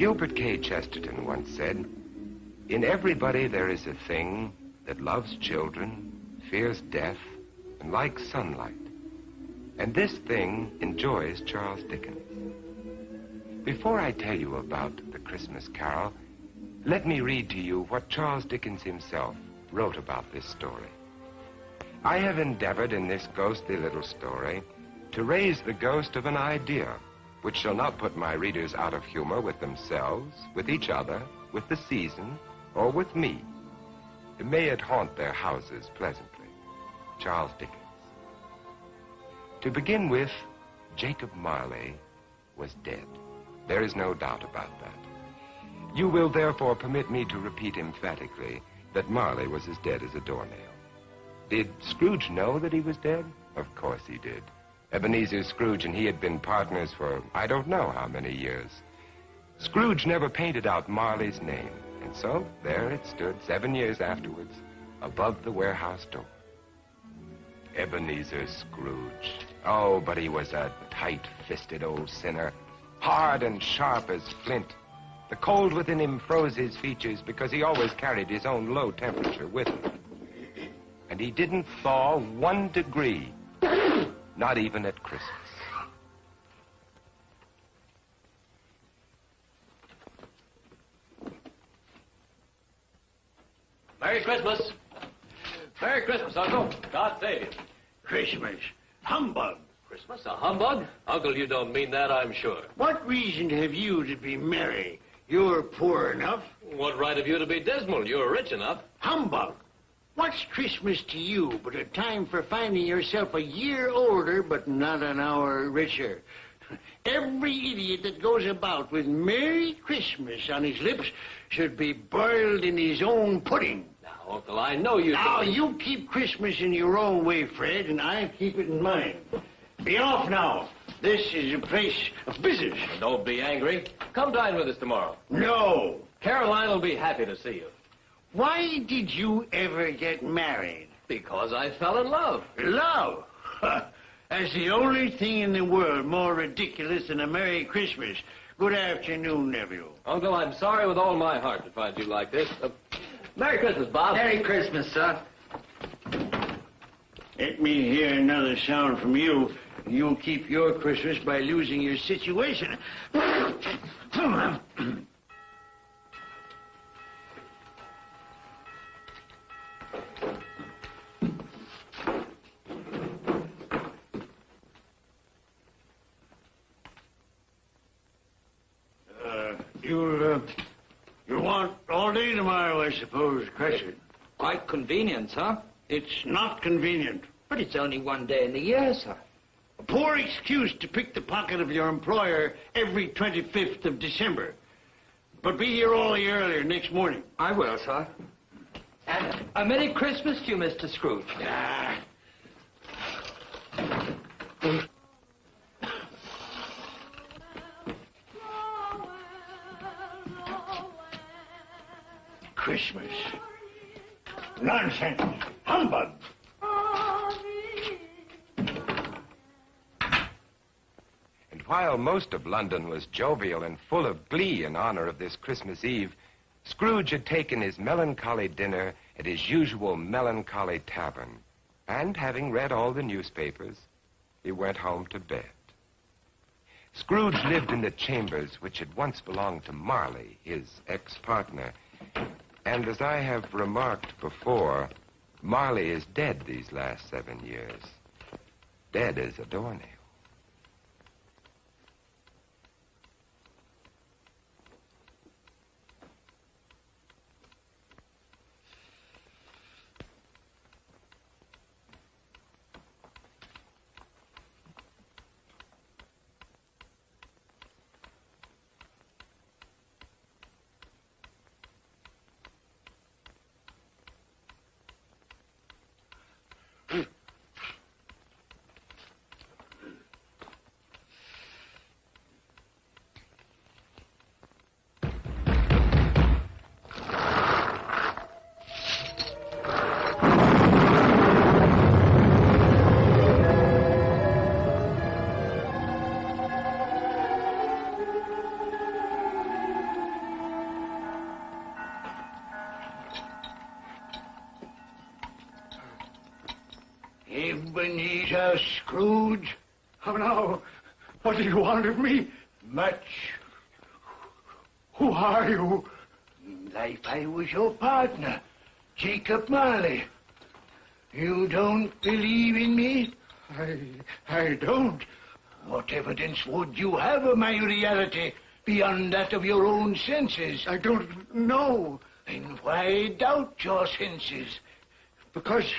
Gilbert K. Chesterton once said, "In everybody there is a thing that loves children, fears death, and likes sunlight. And this thing enjoys Charles Dickens." Before I tell you about the Christmas Carol, let me read to you what Charles Dickens himself wrote about this story. "I have endeavored in this ghostly little story to raise the ghost of an idea which shall not put my readers out of humor with themselves, with each other, with the season, or with me. May it haunt their houses pleasantly." Charles Dickens. To begin with, Jacob Marley was dead. There is no doubt about that. You will therefore permit me to repeat emphatically that Marley was as dead as a doornail. Did Scrooge know that he was dead? Of course he did. Ebenezer Scrooge and he had been partners for I don't know how many years. Scrooge never painted out Marley's name, and so there it stood 7 years afterwards above the warehouse door. Ebenezer Scrooge. Oh, but he was a tight-fisted old sinner, hard and sharp as flint. The cold within him froze his features because he always carried his own low temperature with him. And he didn't thaw 1 degree, not even at Christmas. Merry Christmas. Merry Christmas, Uncle. God save you. Christmas. Humbug. Christmas? A humbug? Uncle, you don't mean that, I'm sure. What reason have you to be merry? You're poor enough. What right have you to be dismal? You're rich enough. Humbug. What's Christmas to you but a time for finding yourself a year older but not an hour richer? Every idiot that goes about with Merry Christmas on his lips should be boiled in his own pudding. Now, Uncle, I know you... Now, you keep Christmas in your own way, Fred, and I keep it in mine. Be off now. This is a place of business. Don't be angry. Come dine with us tomorrow. No. Caroline will be happy to see you. Why did you ever get married? Because I fell in love. Love? That's the only thing in the world more ridiculous than a Merry Christmas. Good afternoon, nephew. Uncle, I'm sorry with all my heart to find you like this. Merry Christmas, Bob. Merry Christmas, son. Let me hear another sound from you. You'll keep your Christmas by losing your situation. You'll want all day tomorrow, I suppose, Crescent. Quite convenient, sir. It's not convenient. But it's only 1 day in the year, sir. A poor excuse to pick the pocket of your employer every 25th of December. But be here all the earlier next morning. I will, sir. And a Merry Christmas to you, Mr. Scrooge. Christmas. Nonsense. Humbug. And while most of London was jovial and full of glee in honor of this Christmas Eve, Scrooge had taken his melancholy dinner at his usual melancholy tavern, and having read all the newspapers, he went home to bed. Scrooge lived in the chambers which had once belonged to Marley, his ex-partner, and as I have remarked before, Marley is dead these last 7 years. Dead as a doornail. Ebenezer Scrooge? How now? What do you want of me? Much. Who are you? Like I was your partner, Jacob Marley. You don't believe in me? I don't. What evidence would you have of my reality beyond that of your own senses? I don't know. And why doubt your senses? Because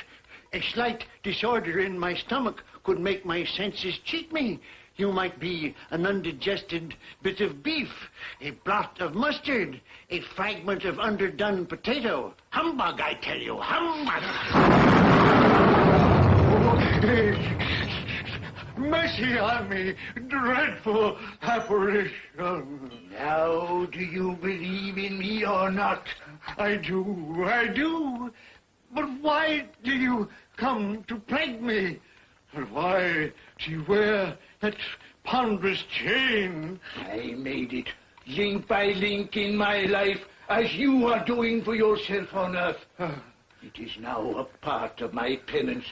a slight disorder in my stomach could make my senses cheat me. You might be an undigested bit of beef, a blot of mustard, a fragment of underdone potato. Humbug, I tell you, humbug! Mercy on me, dreadful apparition. Now, do you believe in me or not? I do. But why do you come to plague me? And why do you wear that ponderous chain? I made it, link by link in my life, as you are doing for yourself on earth. It is now a part of my penance,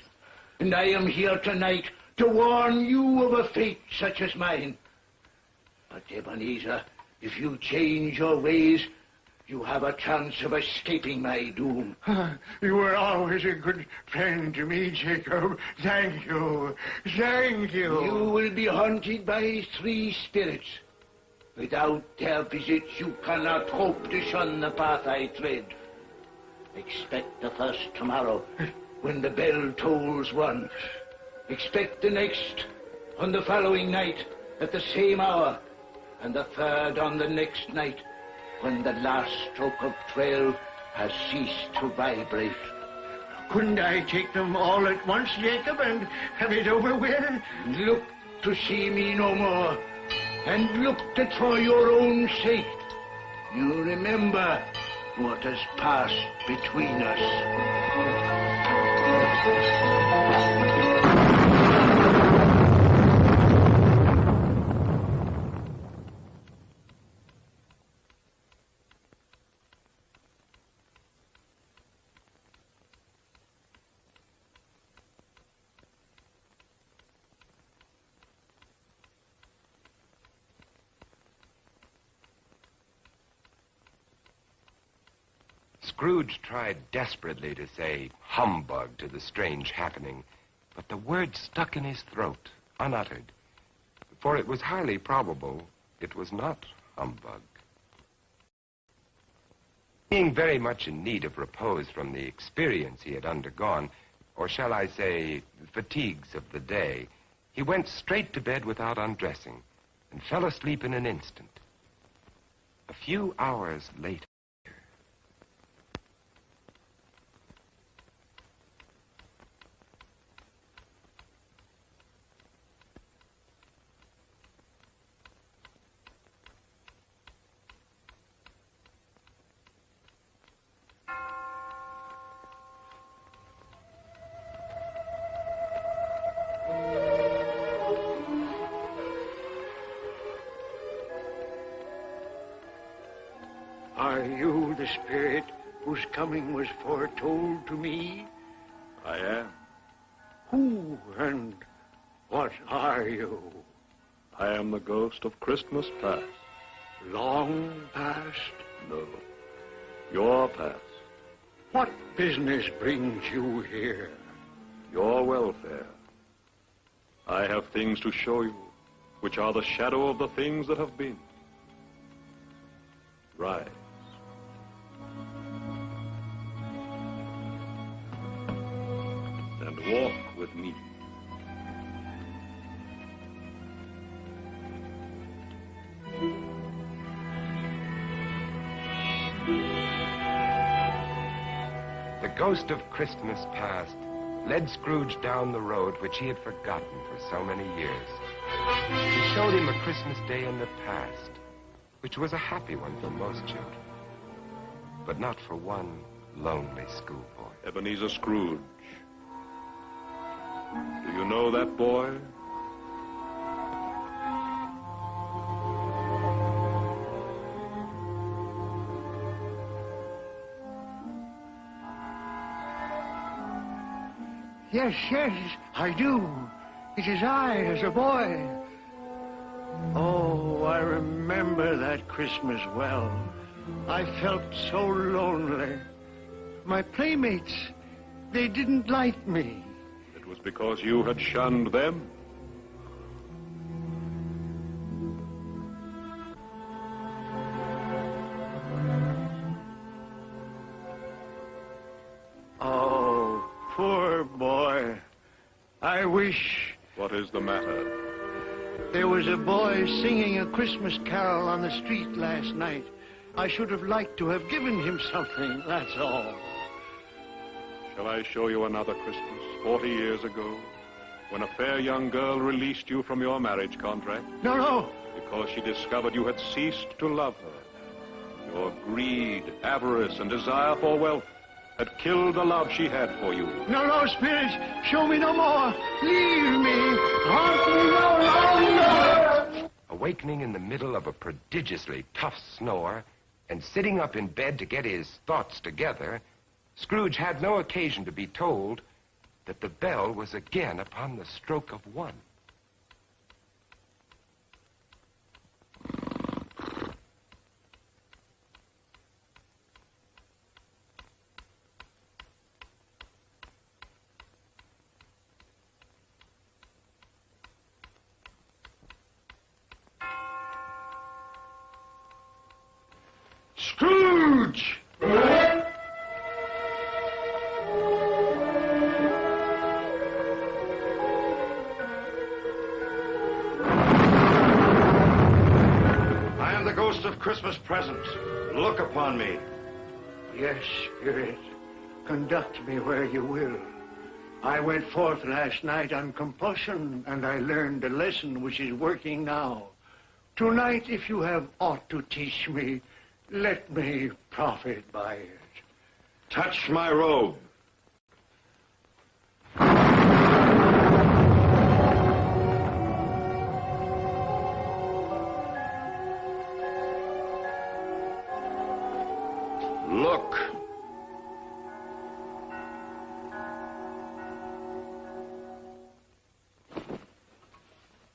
and I am here tonight to warn you of a fate such as mine. But, Ebenezer, if you change your ways, you have a chance of escaping my doom. You were always a good friend to me, Jacob. Thank you. Thank you. You will be haunted by 3 spirits. Without their visits, you cannot hope to shun the path I tread. Expect the first tomorrow, when the bell tolls 1. Expect the next on the following night at the same hour, and the third on the next night, when the last stroke of 12 has ceased to vibrate. Couldn't I take them all at once, Jacob, and have it over with? Look to see me no more, and look that for your own sake you remember what has passed between us. Scrooge tried desperately to say humbug to the strange happening, but the word stuck in his throat, unuttered, for it was highly probable it was not humbug. Being very much in need of repose from the experience he had undergone, or shall I say, fatigues of the day, he went straight to bed without undressing and fell asleep in an instant. A few hours later, Are you the spirit whose coming was foretold to me? I am. Who and what are you? I am the ghost of Christmas past. Long past? No, your past. What business brings you here? Your welfare. I have things to show you, which are the shadow of the things that have been. Rise. And walk with me. the ghost of Christmas past led Scrooge down the road which he had forgotten for so many years. He showed him a Christmas day in the past, which was a happy one for most children, but not for one lonely schoolboy. Ebenezer Scrooge. Do you know that boy? Yes, I do. It is I, as a boy. Oh, I remember that Christmas well. I felt so lonely. My playmates, they didn't like me. It was because you had shunned them. Oh, poor boy. I wish... What is the matter? There was a boy singing a Christmas carol on the street last night. I should have liked to have given him something, that's all. Shall I show you another Christmas, 40 years ago, when a fair young girl released you from your marriage contract? No. Because she discovered you had ceased to love her. Your greed, avarice, and desire for wealth had killed the love she had for you. No, Spirit, show me no more. Leave me. Haunt me no longer. Awakening in the middle of a prodigiously tough snore and sitting up in bed to get his thoughts together, Scrooge had no occasion to be told that the bell was again upon the stroke of 1. Scrooge! I am the ghost of Christmas present. Look upon me. Yes, Spirit, conduct me where you will. I went forth last night on compulsion, and I learned a lesson which is working now. Tonight, if you have aught to teach me, let me profit by it. Touch my robe. Look.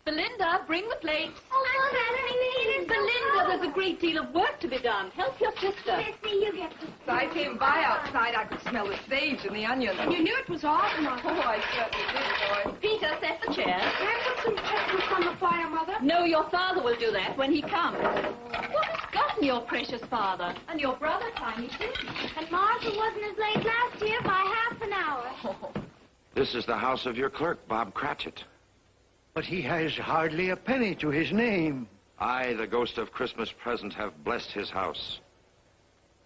Belinda, bring the plates. Oh, Mother, Belinda, there's a great deal of work to be done. Help your sister. Missy, you get to... I came by outside. I could smell the sage and the onions. You knew it was off, Mother. Oh, I certainly did, boy. Peter, set the chairs. Can I put some chestnuts on the fire, Mother? No, your father will do that when he comes. What has gotten your precious father? And your brother, Tiny Tim? And Martha wasn't as late last year by half an hour. Oh. This is the house of your clerk, Bob Cratchit. But he has hardly a penny to his name. I, the ghost of Christmas present, have blessed his house.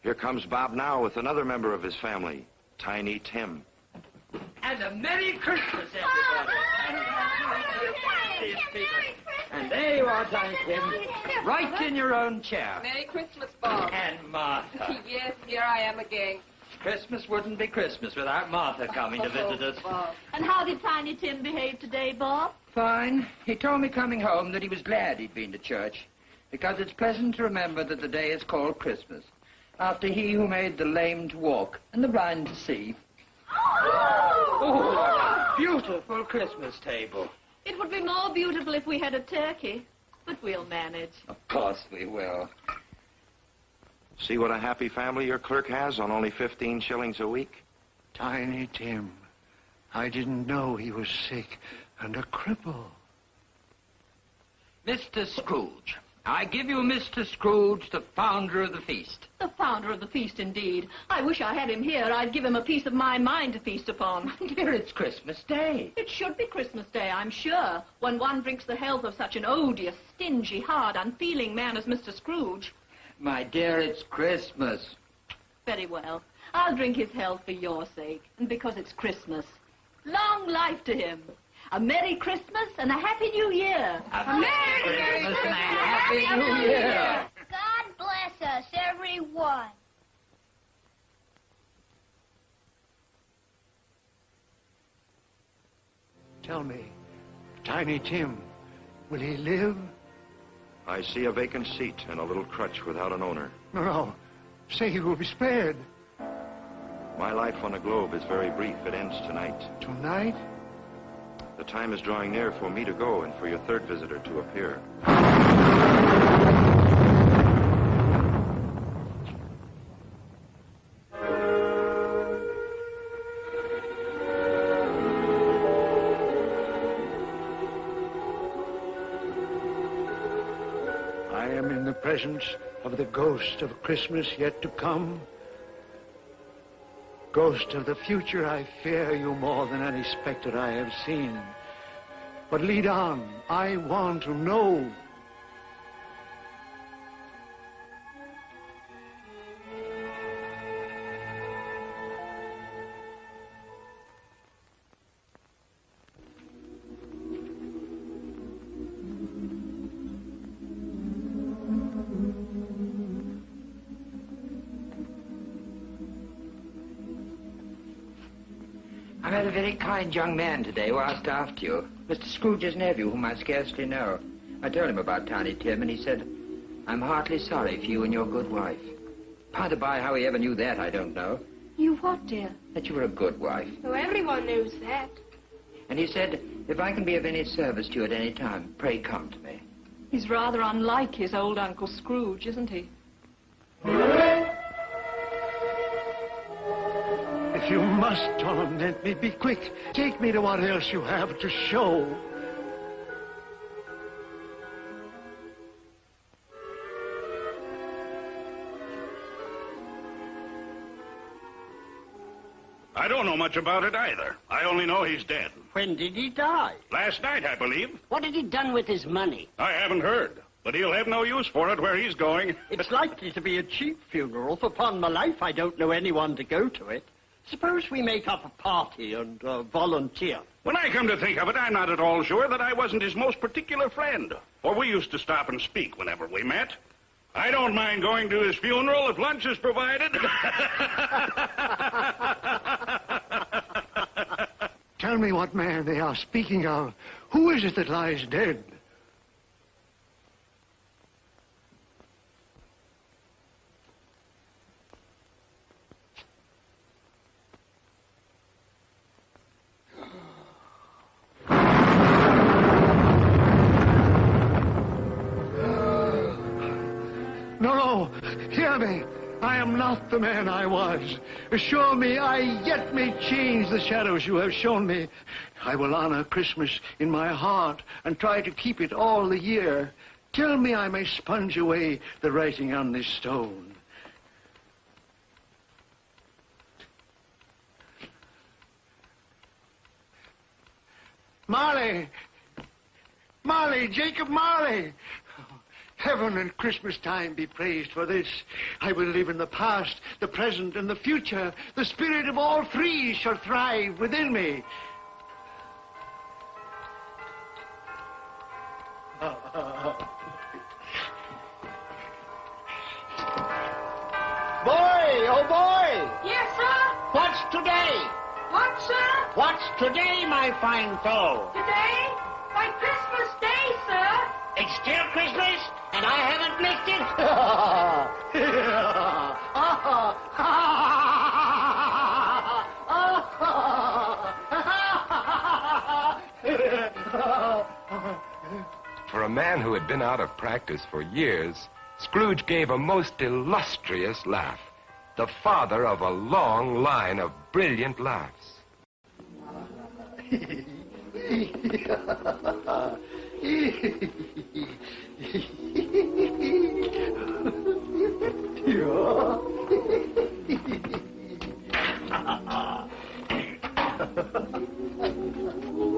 Here comes Bob now with another member of his family, Tiny Tim. And a Merry Christmas, everybody. And there you are, Tiny Tim, right in your own chair. Merry Christmas, Bob. And Martha. Yes, here I am again. Christmas wouldn't be Christmas without Martha coming to visit us. Bob. And how did Tiny Tim behave today, Bob? Fine. He told me coming home that he was glad he'd been to church, because it's pleasant to remember that the day is called Christmas, after he who made the lame to walk and the blind to see. Oh, beautiful Christmas table. It would be more beautiful if we had a turkey, but we'll manage. Of course we will. See what a happy family your clerk has on only 15 shillings a week? Tiny Tim. I didn't know he was sick and a cripple. Mr. Scrooge. I give you Mr. Scrooge, the founder of the feast. The founder of the feast, indeed. I wish I had him here. I'd give him a piece of my mind to feast upon. Dear, it's Christmas Day. It should be Christmas Day, I'm sure, when one drinks the health of such an odious, stingy, hard, unfeeling man as Mr. Scrooge. My dear, it's Christmas. Very well. I'll drink his health for your sake, and because it's Christmas. Long life to him. A Merry Christmas and a Happy New Year. A Merry Christmas and a Happy New Year. God bless us, everyone. Tell me, Tiny Tim, will he live? I see a vacant seat and a little crutch without an owner. No. Say he will be spared. My life on the globe is very brief. It ends tonight. Tonight? The time is drawing near for me to go and for your third visitor to appear. I am in the presence of the ghost of Christmas yet to come. Ghost of the future, I fear you more than any specter I have seen. But lead on, I want to know. I met a very kind young man today who asked after you. Mr. Scrooge's nephew, whom I scarcely know. I told him about Tiny Tim, and he said, I'm heartily sorry for you and your good wife. By the by, how he ever knew that, I don't know. You what, dear? That you were a good wife. Oh, everyone knows that. And he said, if I can be of any service to you at any time, pray come to me. He's rather unlike his old Uncle Scrooge, isn't he? If you must torment me, be quick. Take me to what else you have to show. I don't know much about it either. I only know he's dead. When did he die? Last night, I believe. What had he done with his money? I haven't heard. But he'll have no use for it where he's going. It's likely to be a cheap funeral, for upon my life I don't know anyone to go to it. Suppose we make up a party and volunteer. When I come to think of it, I'm not at all sure that I wasn't his most particular friend. For we used to stop and speak whenever we met. I don't mind going to his funeral if lunch is provided. Tell me what man they are speaking of. Who is it that lies dead? No, hear me. I am not the man I was. Assure me I yet may change the shadows you have shown me. I will honor Christmas in my heart and try to keep it all the year. Tell me I may sponge away the writing on this stone. Marley! Marley! Jacob Marley! Heaven and Christmas time be praised for this. I will live in the past, the present, and the future. The spirit of all three shall thrive within me. Boy, oh boy! Yes, sir? What's today? What, sir? What's today, my fine fellow? Today? Why, Christmas Day, sir. It's still Christmas, and I haven't missed it. For a man who had been out of practice for years, Scrooge gave a most illustrious laugh, the father of a long line of brilliant laughs.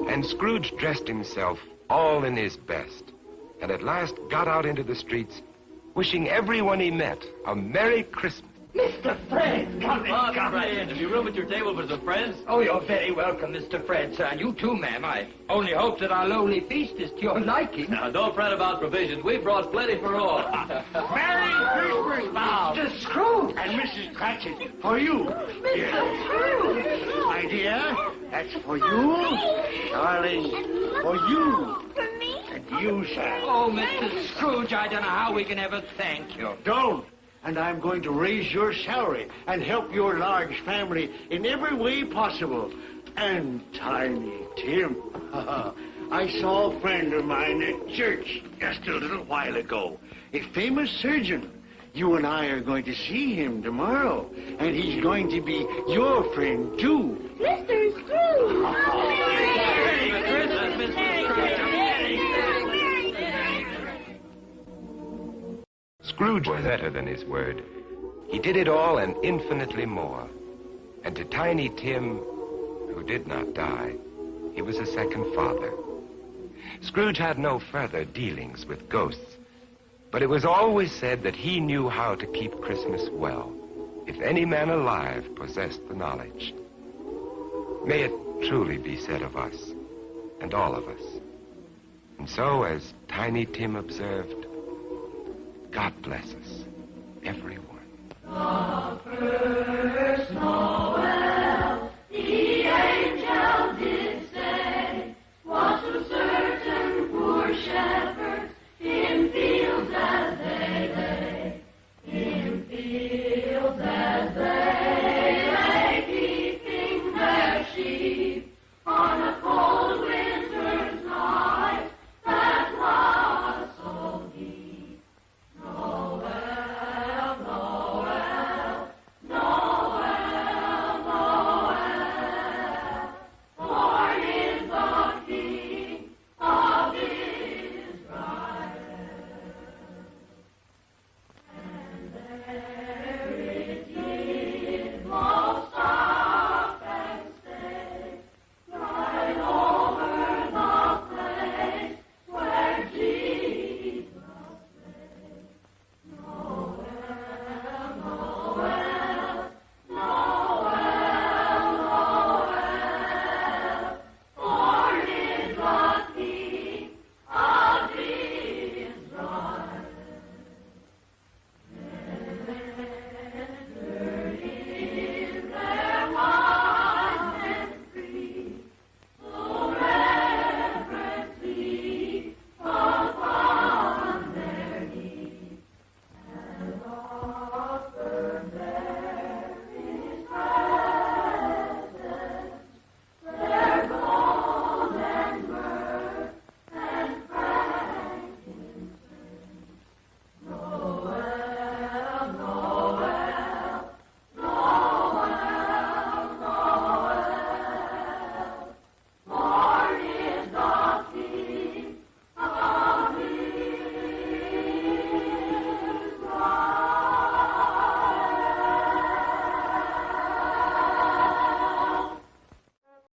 And Scrooge dressed himself all in his best, and at last got out into the streets, wishing everyone he met a Merry Christmas. Mr. Fred, come in. Have you room at your table for some friends? Oh, you're very welcome, Mr. Fred, sir. And you too, ma'am. I only hope that our lowly feast is to your liking. Now, don't fret about provisions. We've brought plenty for all. Merry Christmas, Bob. Mr. Scrooge! And Mrs. Cratchit, for you. Mr. Scrooge! My dear, that's for you. Darling, for you. For me? And you, sir. Oh, Mr. Scrooge, I don't know how we can ever thank you. Don't. and I'm going to raise your salary and help your large family in every way possible. And Tiny Tim, I saw a friend of mine at church just a little while ago, a famous surgeon. You and I are going to see him tomorrow, and he's going to be your friend, too. Mr. Scrooge! Scrooge was better than his word. He did it all and infinitely more. And to Tiny Tim, who did not die, he was a second father. Scrooge had no further dealings with ghosts, but it was always said that he knew how to keep Christmas well, if any man alive possessed the knowledge. May it truly be said of us, and all of us. And so, as Tiny Tim observed, God bless us, everyone.